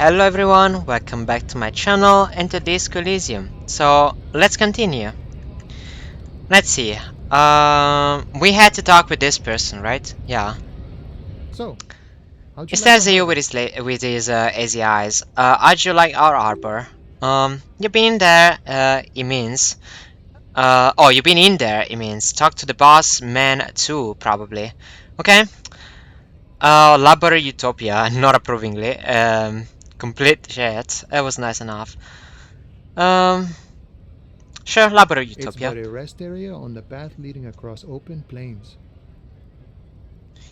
Hello everyone, welcome back to my channel and to Disco Elysium. So let's continue. Let's see. We had to talk with this person, right? Yeah. So, how'd It you like the says you with harbor? his hazy eyes. How'd you like our harbor? You've been there. It means. Oh, you've been in there. It means talk to the boss man too, probably. Okay. Labor Utopia, not approvingly. Complete shit. It was nice enough. Um. Sure, Labor It's Utopia. but a rest area on the path leading across open plains.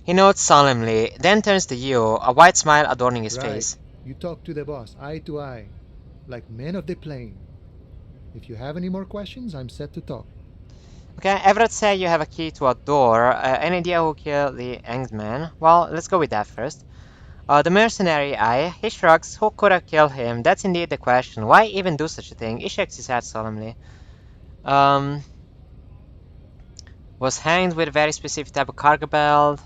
He nods solemnly, then turns to you, a wide smile adorning his Right. face. You talk to the boss eye to eye, like men of the plain. If you have any more questions, I'm set to talk. Okay, Everett said you have a key to a door. Any idea who killed the hanged man? Well, let's go with that first. The mercenary eye, he shrugs. Who could have killed him? That's indeed the question. Why even do such a thing? He shakes his head solemnly. Um, was hanged with a very specific type of cargo belt.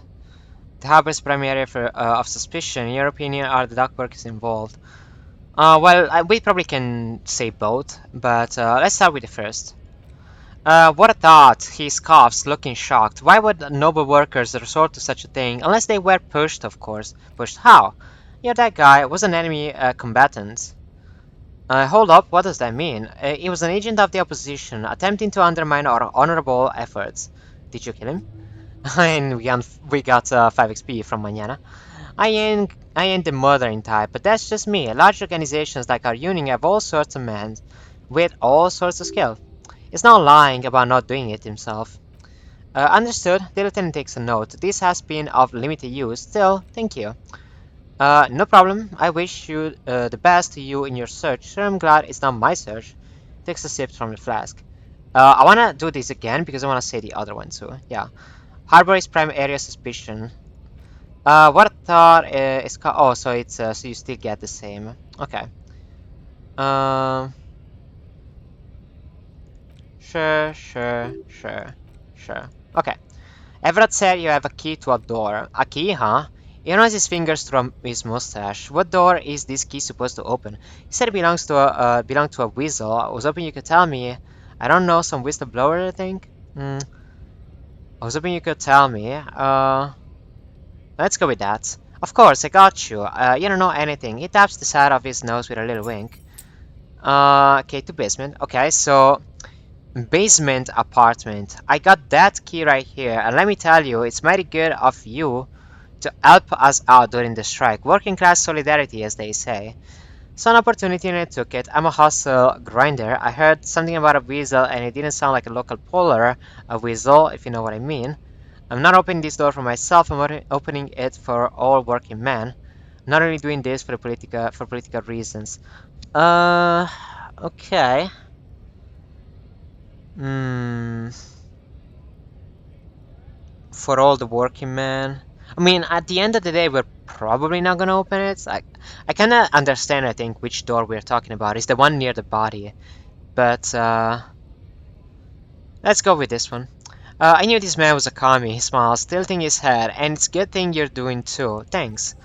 The harbor's primary area of suspicion, in your opinion, are the dock workers involved. We probably can say both, but let's start with the first. What a thought! He scoffs, looking shocked. Why would noble workers resort to such a thing? Unless they were pushed, of course. Pushed how? Yeah, that guy was an enemy combatant. Hold up, what does that mean? He was an agent of the opposition, attempting to undermine our honorable efforts. Did you kill him? And we got 5 XP from Mañana. I ain't the murdering type, but that's just me. Large organizations like our union have all sorts of men with all sorts of skill. He's not lying about not doing it himself. Understood. The lieutenant takes a note. This has been of limited use. Still, thank you. No problem. I wish you the best to you in your search. Sure, I'm glad it's not my search. Takes a sip from the flask. I wanna do this again because I wanna say the other one too. Yeah. Harbor is prime area suspicion. What I thought is oh, so it's so you still get the same. Okay. Um. Sure. Okay. Everett said you have a key to a door. A key, huh? He runs his fingers through his mustache. What door is this key supposed to open? He said it belonged to a weasel. I was hoping you could tell me. I don't know, some whistleblower, I think. I was hoping you could tell me. Let's go with that. Of course, I got you. You don't know anything. He taps the side of his nose with a little wink. Okay, to basement. Okay, so basement apartment. I got that key right here, and let me tell you, it's mighty good of you to help us out during the strike. Working class solidarity, as they say. Saw an opportunity and I took it. I'm a hustle grinder. I heard something about a weasel, and it didn't sound like a local polar, a weasel, if you know what I mean. I'm not opening this door for myself. I'm opening it for all working men. I'm not only doing this for political reasons. Uh, okay. Hmm. For all the working men. I mean, at the end of the day, we're probably not gonna open it. I kind of understand, I think, which door we're talking about. It's the one near the body. But, let's go with this one. I knew this man was a commie. He smiles, tilting his head, and it's a good thing you're doing too. Thanks.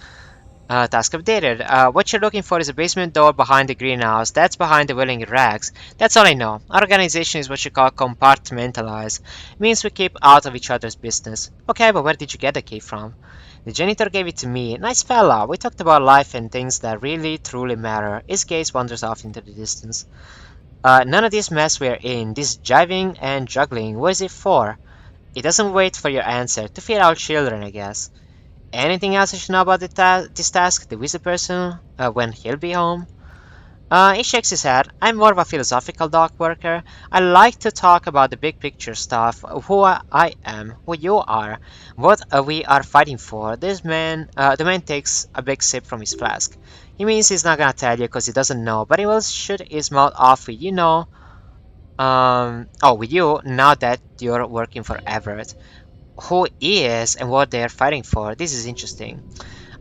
Task updated. What you're looking for is a basement door behind the greenhouse. That's behind the willing rags. That's all I know. Our organization is what you call compartmentalized. It means we keep out of each other's business. Okay, but where did you get the key from? The janitor gave it to me. Nice fella. We talked about life and things that really, truly matter. His gaze wanders off into the distance. None of this mess we're in, this jiving and juggling, what is it for? It doesn't wait for your answer. To feed our children, I guess. Anything else I should know about this task? The wizard person? When he'll be home? He shakes his head. I'm more of a philosophical dock worker. I like to talk about the big picture stuff. Who I am, who you are, what we are fighting for. The man takes a big sip from his flask. He means he's not gonna tell you because he doesn't know, but he will shoot his mouth off with with you now that you're working for Everett. Who he is and what they're fighting for. This is interesting.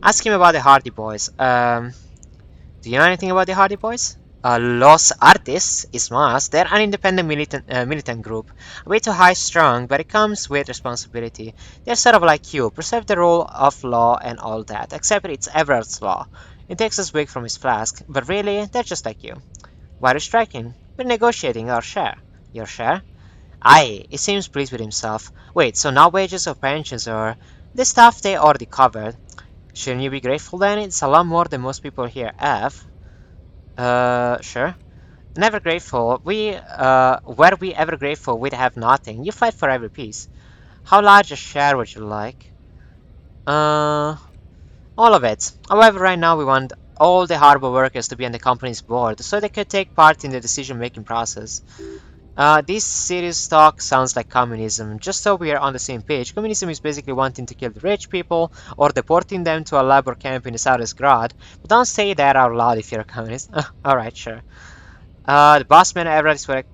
Ask him about the Hardy Boys. Do you know anything about the Hardy Boys? Los Artists is más. They're an independent militant group. A bit too high strung, but it comes with responsibility. They're sort of like you, preserve the rule of law and all that, except it's Everett's law. He takes a swig from his flask, but really, they're just like you. Why are you striking? We're negotiating our share. Your share? Aye, he seems pleased with himself. Wait, so now wages or pensions or the stuff they already covered. Shouldn't you be grateful then? It's a lot more than most people here have. Sure. Never grateful. Were we ever grateful, we'd have nothing. You fight for every piece. How large a share would you like? Uh, all of it. However, right now we want all the harbor workers to be on the company's board so they could take part in the decision-making process. This serious talk sounds like communism. Just so we are on the same page, communism is basically wanting to kill the rich people or deporting them to a labor camp in the Saurasgrad. But don't say that out loud if you're a communist. Alright, sure. The boss man Everett is what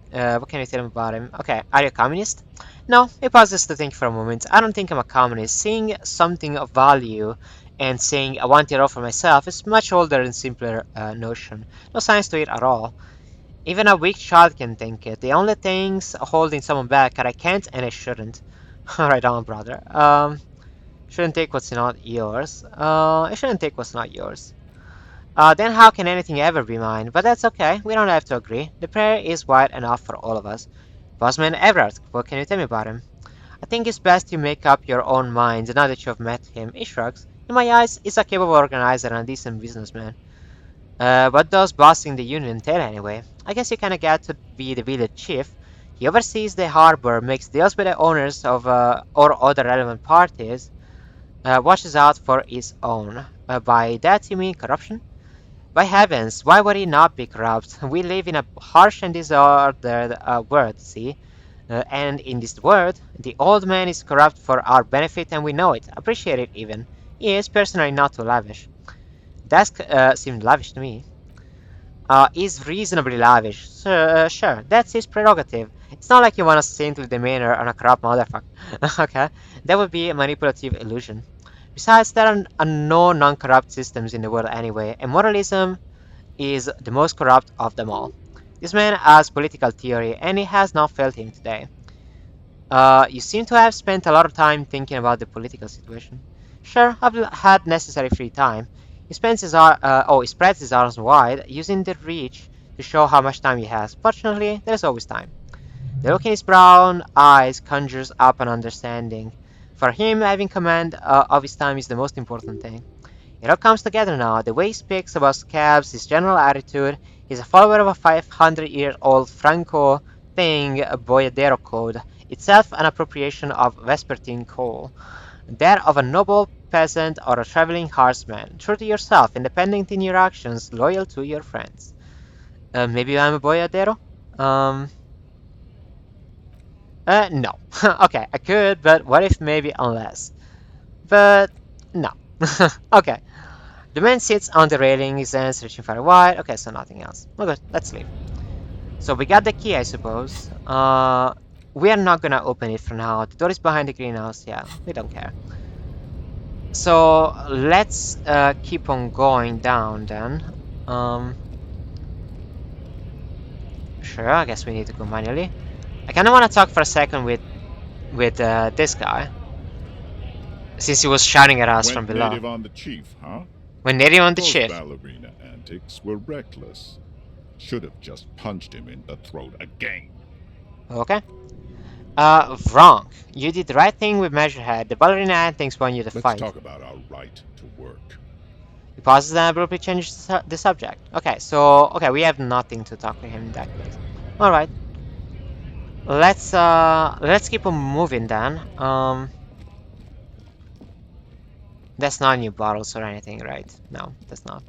can you tell him about him? Okay, are you a communist? No, he pauses to think for a moment. I don't think I'm a communist. Seeing something of value and saying I want it all for myself is much older and simpler notion. No science to it at all. Even a weak child can think it. The only things holding someone back are I can't and I shouldn't. Alright on, brother. Shouldn't take what's not yours. I shouldn't take what's not yours. Then how can anything ever be mine? But that's okay, we don't have to agree. The prayer is wide enough for all of us. Bossman Everard, what can you tell me about him? I think it's best you make up your own mind now that you have met him. He shrugs. In my eyes, he's a capable organizer and a decent businessman. What does bossing the union entail anyway? I guess you kinda get to be the village chief. He oversees the harbor, makes deals with the owners of or other relevant parties, watches out for his own. By that you mean corruption? By heavens, why would he not be corrupt? We live in a harsh and disordered world, see? And in this world, the old man is corrupt for our benefit and we know it, appreciate it even. He is personally not too lavish. That seemed lavish to me. Is reasonably lavish. Sure, that's his prerogative. It's not like you want a saintly demeanor on a corrupt motherfucker. Okay, that would be a manipulative illusion. Besides, there are no non-corrupt systems in the world anyway, and moralism is the most corrupt of them all. This man has political theory, and he has not failed him today. You seem to have spent a lot of time thinking about the political situation. Sure, I've had necessary free time. He spreads his arms wide, using the reach to show how much time he has. Fortunately, there's always time. The look in his brown eyes conjures up an understanding. For him, having command of his time is the most important thing. It all comes together now. The way he speaks about scabs, his general attitude. He's a follower of a 500-year-old Franco thing, a Boyadero code, itself an appropriation of Vespertine coal. That of a noble peasant or a traveling horseman, true to yourself, independent in your actions, loyal to your friends. Maybe I'm a Boyadero? Um, no. Okay, I could, but what if maybe unless? But, no. Okay. The man sits on the railing, his hands reaching far wide. Okay, so nothing else. Well, good, let's leave. So we got the key, I suppose. We are not gonna open it for now. The door is behind the greenhouse. Yeah, we don't care. So let's keep on going down then. Sure, I guess we need to go manually. I kind of want to talk for a second with this guy, since he was shouting at us from Went below. native on the chief, huh? When native on the Those chief. ballerina antics were reckless. Should have just punched him in the throat again. Okay. Wrong. You did the right thing with Measurehead. The ballerina antics want you to Let's fight. talk about our right to work. He pauses and abruptly changes the subject. Okay, so we have nothing to talk to him in that case. All right. Let's keep on moving then. That's not new bottles or anything, right? No, that's not.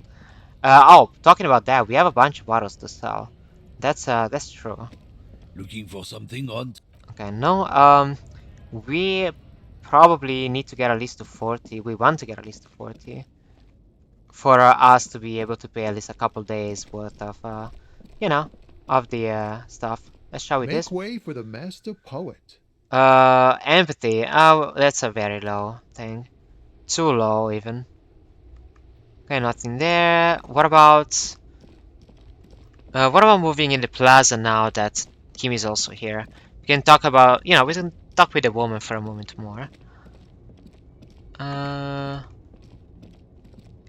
Oh, talking about that, we have a bunch of bottles to sell. That's true. Looking for something odd? Okay, no, we probably need to get at least to 40. We want to get at least to 40 for us to be able to pay at least a couple days worth of, you know, of the stuff. Let's try with Make this. way for the master poet. Empathy. Oh, that's a very low thing. Too low, even. Okay, nothing there. What about moving in the plaza now that Kim is also here? We can talk about, we can talk with the woman for a moment more.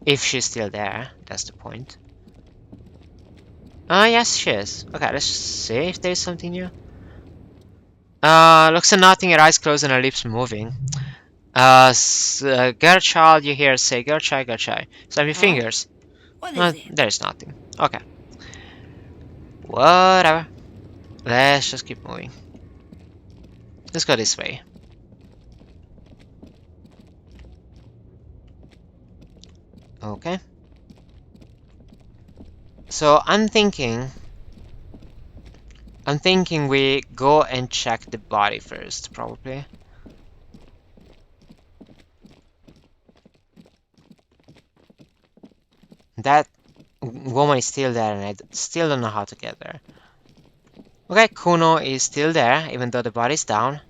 If she's still there, that's the point. Yes, she is. Okay, let's see if there's something new. Looks like nothing, her eyes closed and her lips moving. Girl child, you hear say, girl child, girl child. Snap your Huh? fingers. What is it? There's nothing. Okay. Whatever. Let's just keep moving. Let's go this way. Okay. So I'm thinking we go and check the body first, probably. That woman is still there and I still don't know how to get there. Okay, Kuno is still there, even though the body's down.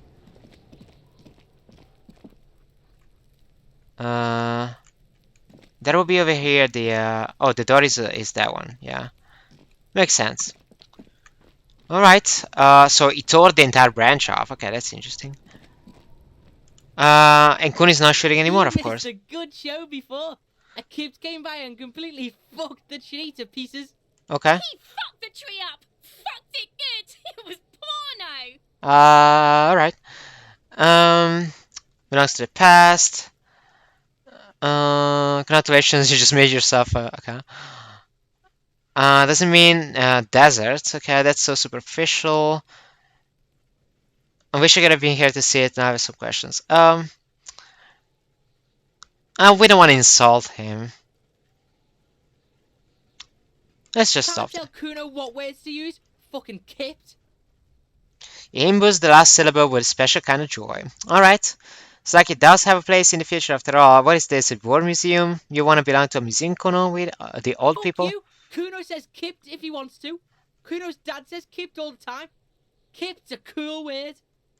That will be over here, the, oh, the door is that one, yeah. Makes sense. Alright, so it tore the entire branch off. Okay, that's interesting. And Kun is not shooting anymore, You of course. missed a good show before. A kid came by and completely fucked the tree to pieces. Okay. He fucked the tree up! Fucked it good! It was porno! Alright. Belongs to the past. Congratulations, you just made yourself okay. Doesn't mean desert. Okay, that's so superficial. I wish I could have been here to see it. Now I have some questions. We don't want to insult him. Let's just Can't stop tell there. Kuno what words to use. Fucking kipped. He imbues the last syllable with a special kind of joy. Alright. It's like it does have a place in the future after all. What is this, a war museum? You want to belong to a museum, Kuno, with the old Fuck people? you. Kuno says kipped if he wants to. Kuno's dad says kipped all the time. Kipped's a cool word.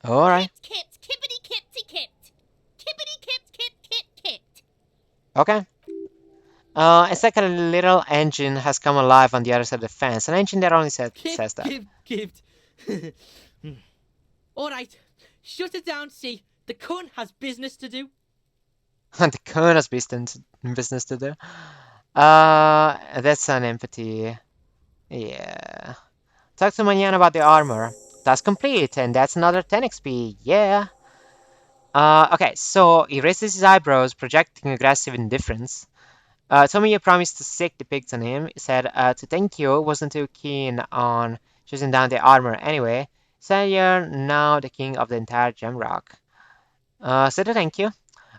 Alright. Kipped, kippity kippty kipped. Kippity kipped, kipped. Okay. It's like a little engine has come alive on the other side of the fence. An engine that only says that. Kipped. Alright. Shut it down, see. The cunt has business to do. The Kun has business to do. That's an empathy. Yeah. Talk to Manyan about the armor. That's complete, and that's another 10 XP. Yeah. Okay, so he raises his eyebrows, projecting aggressive indifference. Told me you promised to sick the pigs on him. He said to thank you, wasn't too keen on choosing down the armor anyway. Said you're now the king of the entire Gemrock. Said to thank you.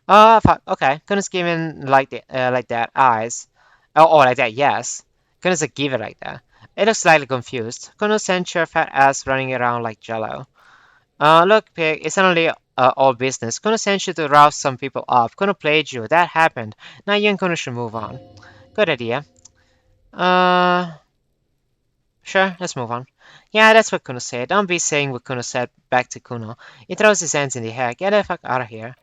Fuck, okay. Couldn't give him like that eyes. Oh, like that, yes. Couldn't give it like that. It looks slightly confused. Couldn't send your fat ass running around like jello. Look, pig, it's only all business. Couldn't send you to rouse some people up. Couldn't played you. That happened. Now you and Kuno should move on. Good idea. Sure, let's move on. Yeah, that's what Kuno said. Don't be saying what Kuno said back to Kuno. He throws his hands in the air. Get the fuck out of here.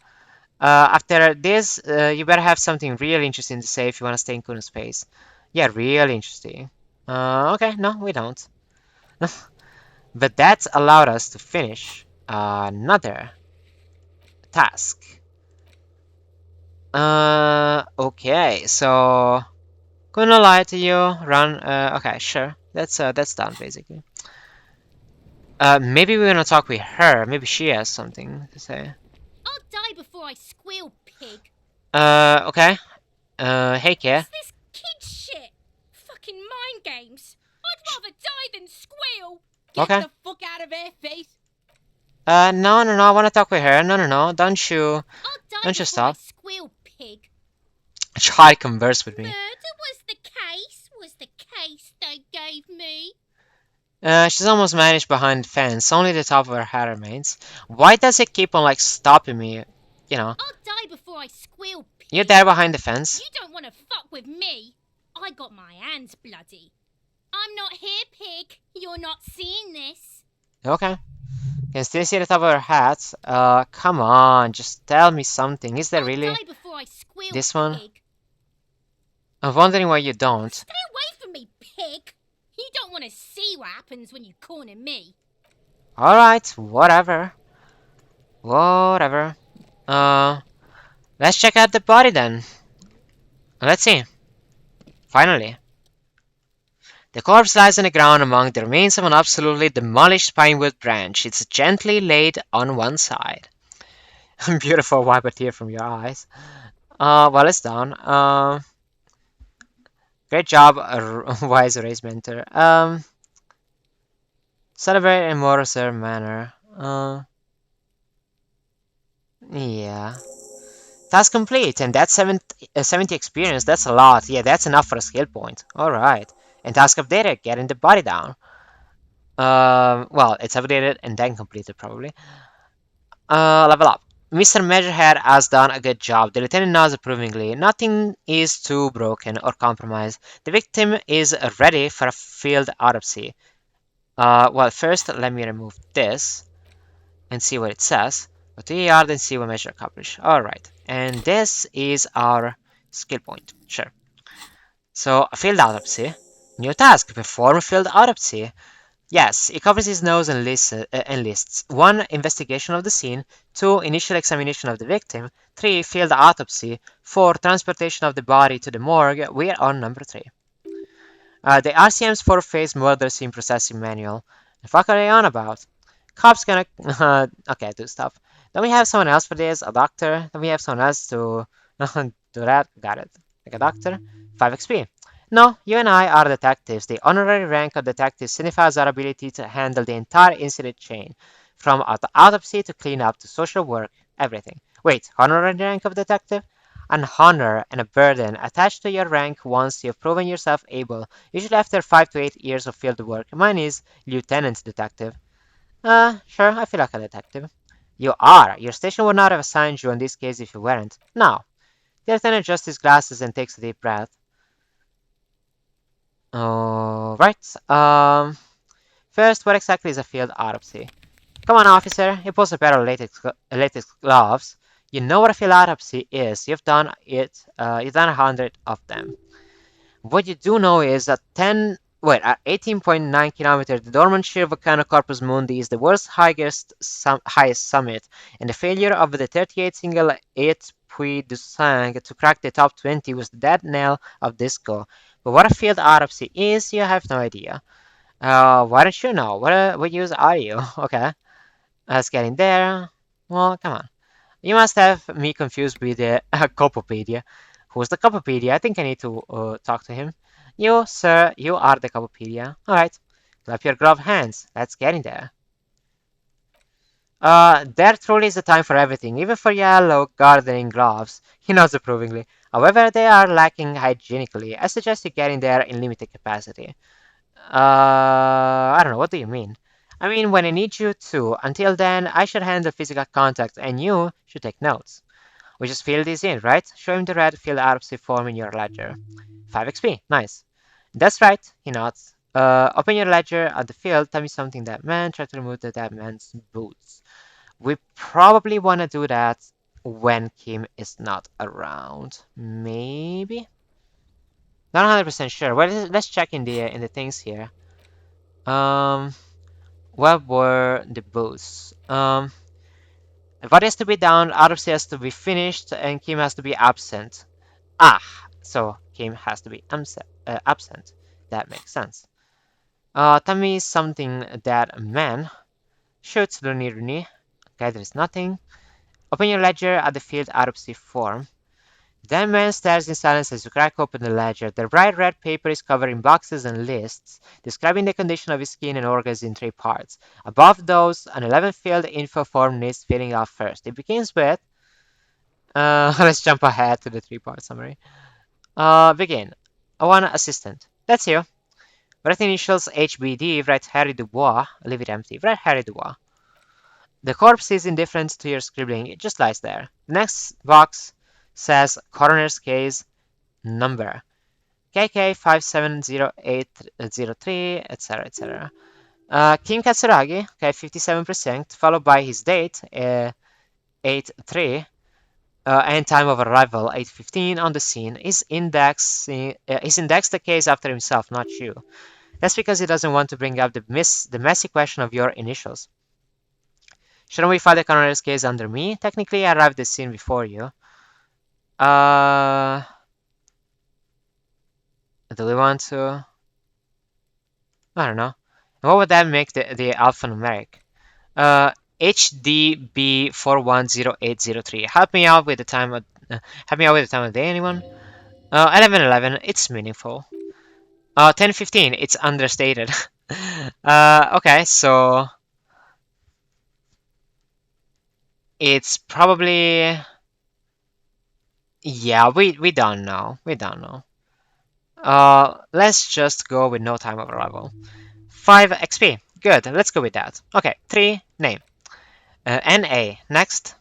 After this, you better have something really interesting to say if you want to stay in Kuno's space. Yeah, really interesting. Okay, no, we don't. But that allowed us to finish another task. Okay, so gonna lie to you, run. Okay, sure. That's done basically. Maybe we're gonna talk with her. Maybe she has something to say. I'll die before I squeal, pig. Okay. Hey, kid. What's this kid shit? Fucking mind games. I'd rather die than squeal. Get Okay. the fuck out of here, face. No, I want to talk with her. No. Don't you I'll die Don't you before stop. I squeal, pig. try to converse with me? Murder was the case they gave me. She's almost vanished behind the fence. Only the top of her head remains. Why does it keep on, like, stopping me? You know, I'll die before I squeal, pig. you're there behind the fence. You don't want to fuck with me. I got my hands bloody. I'm not here, pig. You're not seeing this. Okay. Can still see the top of her hat. Come on, just tell me something. Is there I'll really? die before I squeal, this one? pig. I'm wondering why you don't. Stay away from me, pig. You don't want to see what happens when you corner me. Alright, whatever. Let's check out the body then. Let's see. Finally. The corpse lies on the ground among the remains of an absolutely demolished pinewood branch. It's gently laid on one side. Beautiful, wipe a tear from your eyes. Well, it's down. Great job, wise race mentor. Celebrate in more reserved manner. Yeah. Task complete, and that's 70 experience. That's a lot. Yeah, that's enough for a skill point. Alright. And task updated, getting the body down. Well, it's updated and then completed, probably. Level up. Mr. Measurehead has done a good job. The lieutenant nods approvingly. Nothing is too broken or compromised. The victim is ready for a field autopsy. Well, first, let me remove this and see what it says. Go to yard and see what measure accomplished. Alright. And this is our skill point. Sure. So, a field autopsy. New task. Perform a field autopsy. Yes, he covers his nose and lists 1. Investigation of the scene, 2. Initial examination of the victim, 3. Field autopsy, 4. Transportation of the body to the morgue. We're on number 3. The RCM's 4-phase murder scene processing manual. The fuck are they on about? Cops gonna... okay, do stuff. Don't we have someone else for this? A doctor? Don't we have someone else to do that? Got it. Like a doctor? 5 XP. No, you and I are detectives. The honorary rank of detective signifies our ability to handle the entire incident chain, from autopsy to cleanup to social work, everything. Wait, honorary rank of detective? An honor and a burden attached to your rank once you've proven yourself able, usually after 5 to 8 years of field work. Mine is lieutenant detective. Sure, I feel like a detective. You are. Your station would not have assigned you in this case if you weren't. Now, the lieutenant adjusts his glasses and takes a deep breath. Alright. First, what exactly is a field autopsy? Come on, officer. He pulls a pair of latex gloves. You know what a field autopsy is. You've done it. You've done 100 of them. What you do know is that at 18.9 kilometers, the dormant sheer volcano Corpus Mundi is the world's highest summit, and the failure of the 38 single 8 Puy du Sang to crack the top 20 was the dead knell of disco. But what a field autopsy is, you have no idea. Why don't you know? What use are you? Okay, let's get in there. Well, come on. You must have me confused with the Copopedia. Who's the Copopedia? I think I need to talk to him. You, sir, you are the Copopedia. Alright, clap your gloved hands. Let's get in there. There truly is a time for everything, even for yellow gardening gloves. He nods approvingly. However, they are lacking hygienically. I suggest you get in there in limited capacity. I don't know, what do you mean? I mean, when I need you to. Until then, I should handle physical contact, and you should take notes. We just fill these in, right? Show him the red field autopsy form in your ledger. 5 XP, nice. That's right, he nods. Open your ledger at the field, tell me something that man, try to remove the dead man's boots. We probably want to do that when Kim is not around. Maybe? Not 100% sure. Well, let's check in the things here. Um, what were the boots? What has to be down, autopsy has to be finished, and Kim has to be absent. Ah, so Kim has to be absent. That makes sense. Tell me something that a man shoots Rooney. Okay, there's nothing. Open your ledger at the field autopsy form. That man stares in silence as you crack open the ledger. The bright red paper is covered in boxes and lists, describing the condition of his skin and organs in 3 parts. Above those, an 11-field info form needs filling out first. It begins with... let's jump ahead to the 3-part summary. Begin. I want an assistant. That's you. Write initials HBD, write Harry Dubois, leave it empty. Write Harry Dubois. The corpse is indifferent to your scribbling, it just lies there. The next box says coroner's case number KK570803, etc., etc. Kim Katsuragi, okay, 57%, followed by his date, 8-3, and time of arrival, 8:15, on the scene. He's indexed the case after himself, not you. That's because he doesn't want to bring up the messy question of your initials. Shouldn't we file the coroner's case under me? Technically, I arrived at the scene before you. Do we want to? I don't know. What would that make the alphanumeric? HDB410803. Help me out with the time of day, anyone? 1111. It's meaningful. 1015. It's understated. Okay, so it's probably, yeah. We don't know. We don't know. Let's just go with no time of arrival. 5 XP. Good. Let's go with that. Okay. 3 name. NA. Next.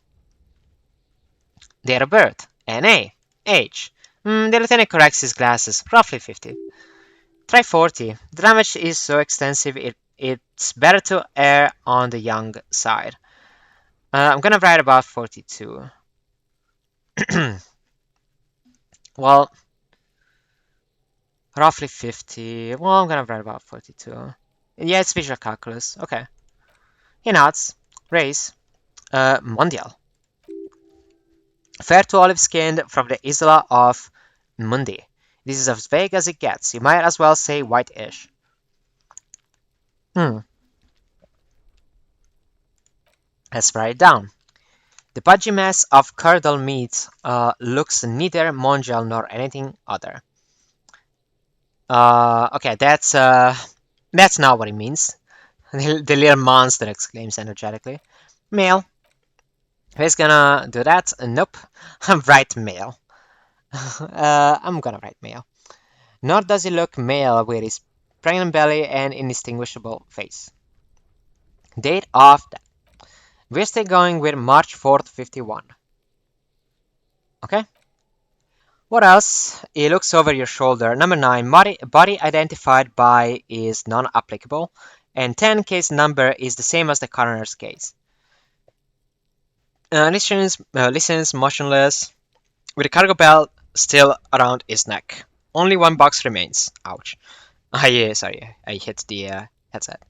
Date of birth. NA. Age. The lieutenant corrects his glasses. Roughly 50. Try 40. The damage is so extensive it's better to err on the young side. I'm gonna write about 42. Well, roughly 50. Well, I'm gonna write about 42. Yeah, it's visual calculus. Okay. He nods. Race. Mondial. Fair to olive skinned from the Isla of Mundi. This is as vague as it gets. You might as well say white-ish. Let's write it down. The pudgy mess of curdled meat looks neither mondial nor anything other. Okay, that's not what it means. The little monster exclaims energetically. Male. Who's gonna do that? Nope. Write male. I'm gonna write male. Nor does he look male with his pregnant belly and indistinguishable face. Date of death. We're still going with March 4th, 51. Okay? What else? He looks over your shoulder. Number 9, body identified by is non-applicable. And 10, case number is the same as the coroner's case. Listens motionless, with a cargo belt still around his neck. Only one box remains. Ouch. Sorry, I hit the headset.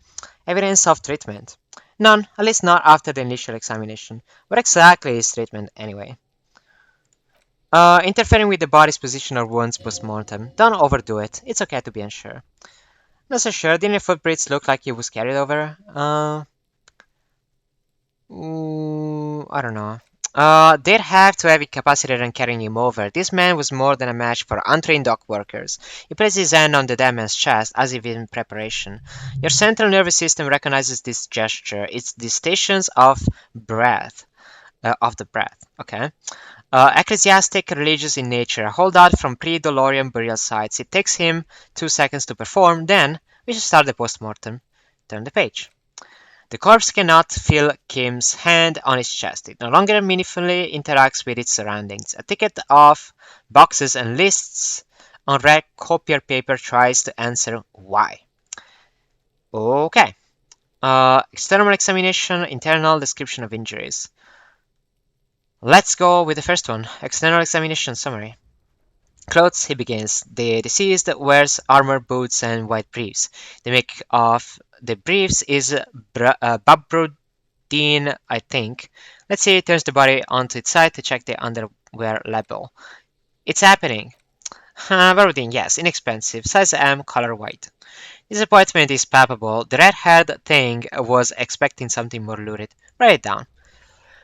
Evidence of treatment. None, at least not after the initial examination. What exactly is treatment anyway? Interfering with the body's position or wounds post-mortem. Don't overdo it. It's okay to be unsure. Not so sure. Didn't your footprints look like he was carried over? I don't know. They'd have to have incapacitated and carrying him over. This man was more than a match for untrained dock workers. He placed his hand on the dead man's chest, as if in preparation. Your central nervous system recognizes this gesture. It's the stations of breath. Of the breath. Okay. Ecclesiastic, religious in nature. Hold out from pre-Dolorian burial sites. It takes him 2 seconds to perform. Then we should start the post-mortem. Turn the page. The corpse cannot feel Kim's hand on its chest. It no longer meaningfully interacts with its surroundings. A ticket of boxes and lists on red copier paper tries to answer why. Okay. External examination, internal description of injuries. Let's go with the first one. External examination summary. Clothes, he begins. The deceased wears armor, boots, and white briefs. The make of the briefs is Babrodine, I think. Let's see, he turns the body onto its side to check the underwear label. It's happening. Babrodine, yes, inexpensive. Size M, color white. Disappointment is palpable. The red-haired thing was expecting something more lurid. Write it down.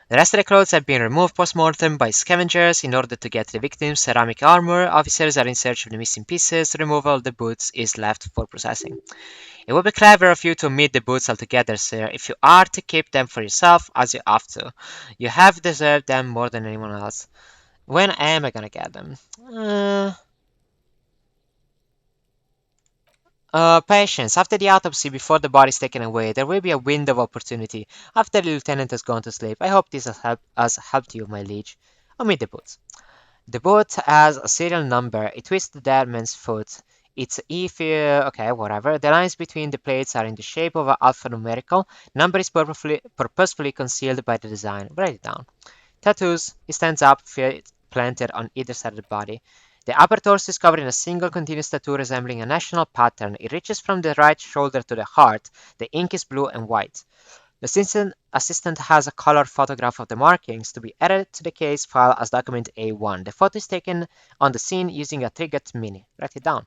The rest of the clothes have been removed post-mortem by scavengers in order to get the victim's ceramic armor. Officers are in search of the missing pieces. Removal of the boots is left for processing. It would be clever of you to omit the boots altogether, sir, if you are to keep them for yourself, as you have to. You have deserved them more than anyone else. When am I gonna get them? Patience. After the autopsy, before the body is taken away, there will be a window of opportunity. After the lieutenant has gone to sleep. I hope this has helped you, my liege. Omit the boot. The boot has a serial number. It twists the dead man's foot. It's okay, whatever. The lines between the plates are in the shape of an alphanumerical. Number is purposefully concealed by the design. Write it down. Tattoos. He stands up, feet planted on either side of the body. The upper torso is covered in a single continuous tattoo resembling a national pattern. It reaches from the right shoulder to the heart. The ink is blue and white. The assistant has a color photograph of the markings to be added to the case file as document A1. The photo is taken on the scene using a Trigot Mini. Write it down.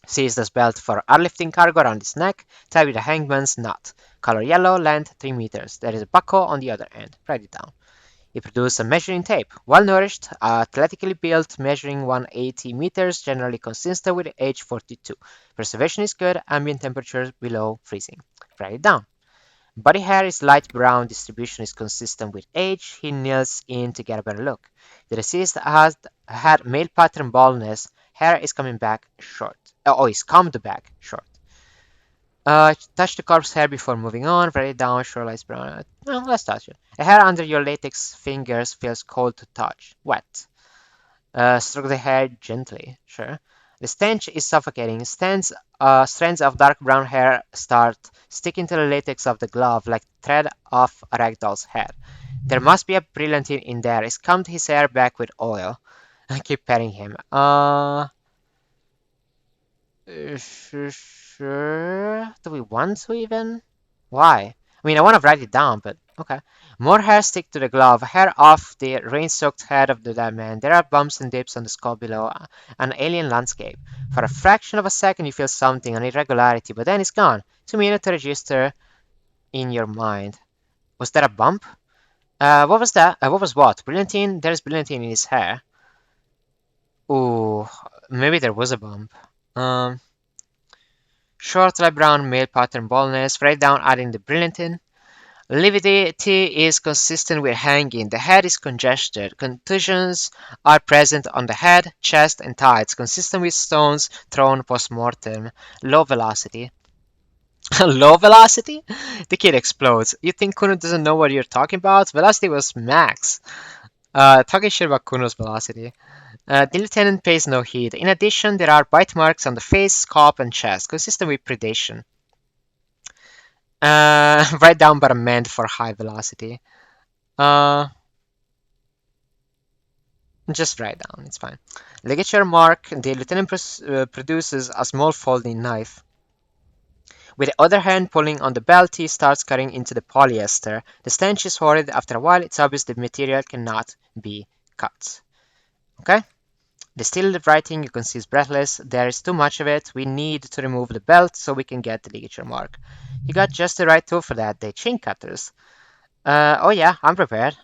Sees this belt for airlifting cargo around his neck, tied with a hangman's knot. Color yellow, length 3 meters. There is a buckle on the other end. Write it down. He produced a measuring tape. Well nourished, athletically built, measuring 180 meters, generally consistent with age 42. Preservation is good, ambient temperature below freezing. Write it down. Body hair is light brown, distribution is consistent with age. He kneels in to get a better look. The deceased has had male pattern baldness. Hair is coming back short. Oh, is combed back short. Touch the corpse hair before moving on. Write it down. Sure, light brown. No, let's touch it. The hair under your latex fingers feels cold to touch. Wet. Stroke the hair gently. Sure. The stench is suffocating. Strands of dark brown hair start sticking to the latex of the glove like thread of a ragdoll's head. There must be a brilliantine in there. He's combed his hair back with oil. I keep petting him. Sure. Do we want to even? Why? I mean, I want to write it down, but okay. More hair stick to the glove, hair off the rain-soaked head of the dead man. There are bumps and dips on the skull below, an alien landscape. For a fraction of a second, you feel something, an irregularity, but then it's gone. 2 minutes to register in your mind. Was there a bump? What was that? What was what? Brilliantine? There's brilliantine in his hair. Ooh, maybe there was a bump. Short light brown male pattern baldness. Write down adding the brilliantine. Lividity is consistent with hanging. The head is congested. Contusions are present on the head, chest, and thighs, consistent with stones thrown post-mortem. Low velocity. Low velocity? The kid explodes. You think Kuno doesn't know what you're talking about? Velocity was max. Talking shit about Kuno's velocity. The lieutenant pays no heed. In addition, there are bite marks on the face, scalp, and chest, consistent with predation. Write down but meant for high velocity. Just write down, it's fine. Ligature mark, the lieutenant produces a small folding knife. With the other hand pulling on the belt, he starts cutting into the polyester. The stench is horrid. After a while, it's obvious the material cannot be cut. Okay? The still writing, you can see, is breathless. There is too much of it. We need to remove the belt so we can get the ligature mark. You got just the right tool for that. The chain cutters. Oh yeah, I'm prepared.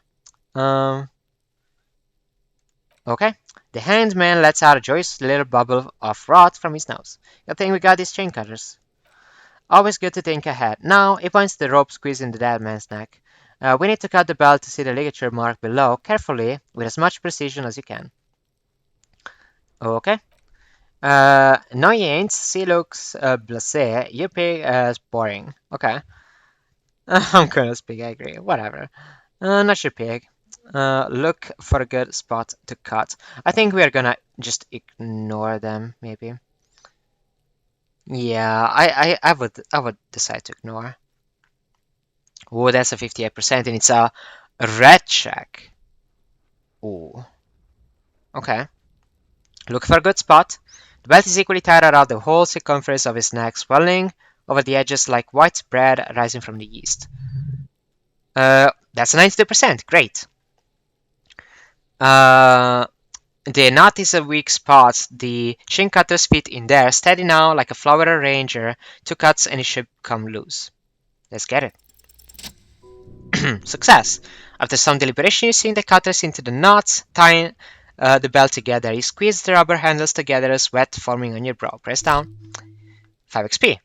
Okay. The hanged man lets out a joyous little bubble of rot from his nose. Good thing we got these chain cutters. Always good to think ahead. Now, he points the rope squeezing the dead man's neck. We need to cut the belt to see the ligature mark below, carefully, with as much precision as you can. Okay. No, you ain't. She looks blasé. You pig is boring. Okay. I'm gonna speak, I agree. Whatever. Not your pig. Look for a good spot to cut. I think we are gonna just ignore them, maybe. Yeah, I would decide to ignore. Oh, that's a 58%, and it's a red check. Ooh. Okay. Look for a good spot. The belt is equally tied around the whole circumference of his neck, swelling over the edges like white bread rising from the yeast. That's a 92%. Great. The knot is a weak spot. The chain cutters fit in there, steady now like a flower arranger. 2 cuts and it should come loose. Let's get it. Success. After some deliberation, you sink the cutters into the knots, tying the belt together. You squeeze the rubber handles together, sweat forming on your brow. Press down. 5 XP.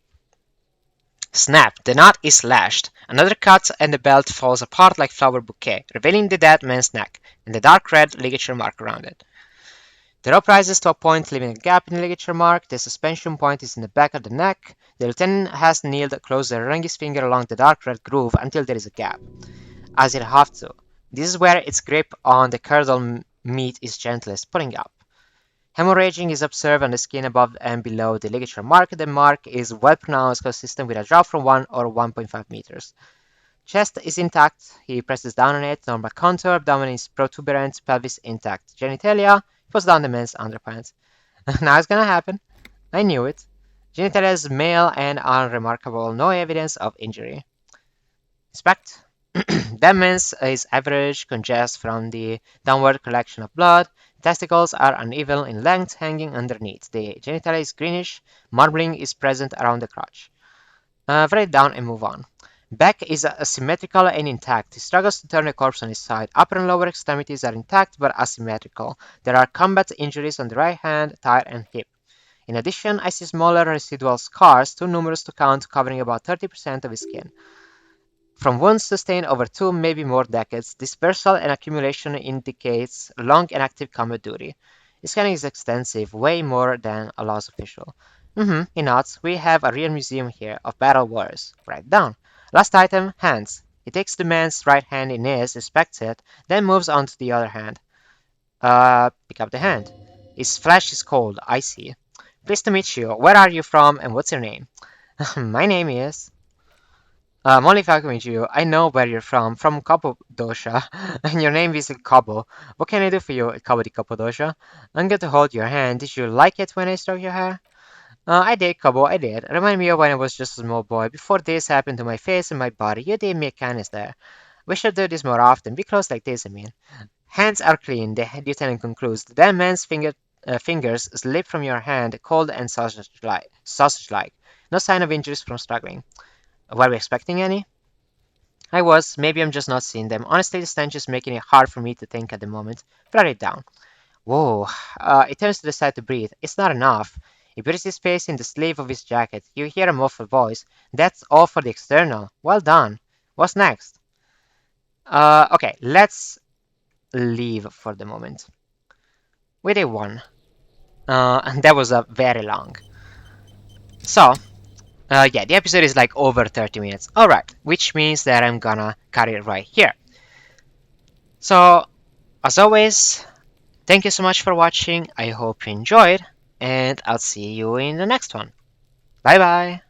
Snap. The knot is lashed. Another cut and the belt falls apart like flower bouquet, revealing the dead man's neck and the dark red ligature mark around it. The rope rises to a point, leaving a gap in the ligature mark. The suspension point is in the back of the neck. The lieutenant has kneeled closer, running his finger along the dark red groove until there is a gap, as it have to. This is where its grip on the curdled meat is gentlest, pulling up. Hemorrhaging is observed on the skin above and below the ligature mark. The mark is well pronounced, consistent with a drop from 1 or 1.5 meters. Chest is intact. He presses down on it. Normal contour. Abdomen is protuberant. Pelvis intact. Genitalia. He puts down the man's underpants. Now it's gonna happen. I knew it. Genitalia is male and unremarkable. No evidence of injury. Inspect. That man's is average congest from the downward collection of blood. Testicles are uneven in length, hanging underneath. The genitalia is greenish. Marbling is present around the crotch. Write it down and move on. Back is asymmetrical and intact. He struggles to turn the corpse on his side. Upper and lower extremities are intact but asymmetrical. There are combat injuries on the right hand, thigh, and hip. In addition, I see smaller residual scars, too numerous to count, covering about 30% of his skin. From wounds sustained over 2, maybe more decades, dispersal and accumulation indicates long and active combat duty. His scanning is extensive, way more than a laws official. He nods. We have a real museum here of battle wars. Write down. Last item, hands. He takes the man's right hand in his, inspects it, then moves on to the other hand. Pick up the hand. His flesh is cold, I see. Pleased to meet you. Where are you from and what's your name? My name is... I'm only fucking with you. I know where you're from Cappadocia, and your name is Cabo. What can I do for you, Cabo di Cappadocia? I'm going to hold your hand. Did you like it when I stroked your hair? I did, Cabo, I did. Remind me of when I was just a small boy. Before this happened to my face and my body, you did me a kindness there. We should do this more often. Be close like this, I mean. Hands are clean, the lieutenant concludes. The dead man's fingers slip from your hand, cold and sausage-like. No sign of injuries from struggling. Were we expecting any? I was. Maybe I'm just not seeing them. Honestly, the stench is making it hard for me to think at the moment. Write it down. Whoa. He turns to the side to breathe. It's not enough. He puts his face in the sleeve of his jacket. You hear a muffled voice. That's all for the external. Well done. What's next? Okay, let's leave for the moment. We did one. And that was very long. So, yeah, the episode is like over 30 minutes. Alright, which means that I'm gonna cut it right here. So, as always, thank you so much for watching. I hope you enjoyed, and I'll see you in the next one. Bye bye!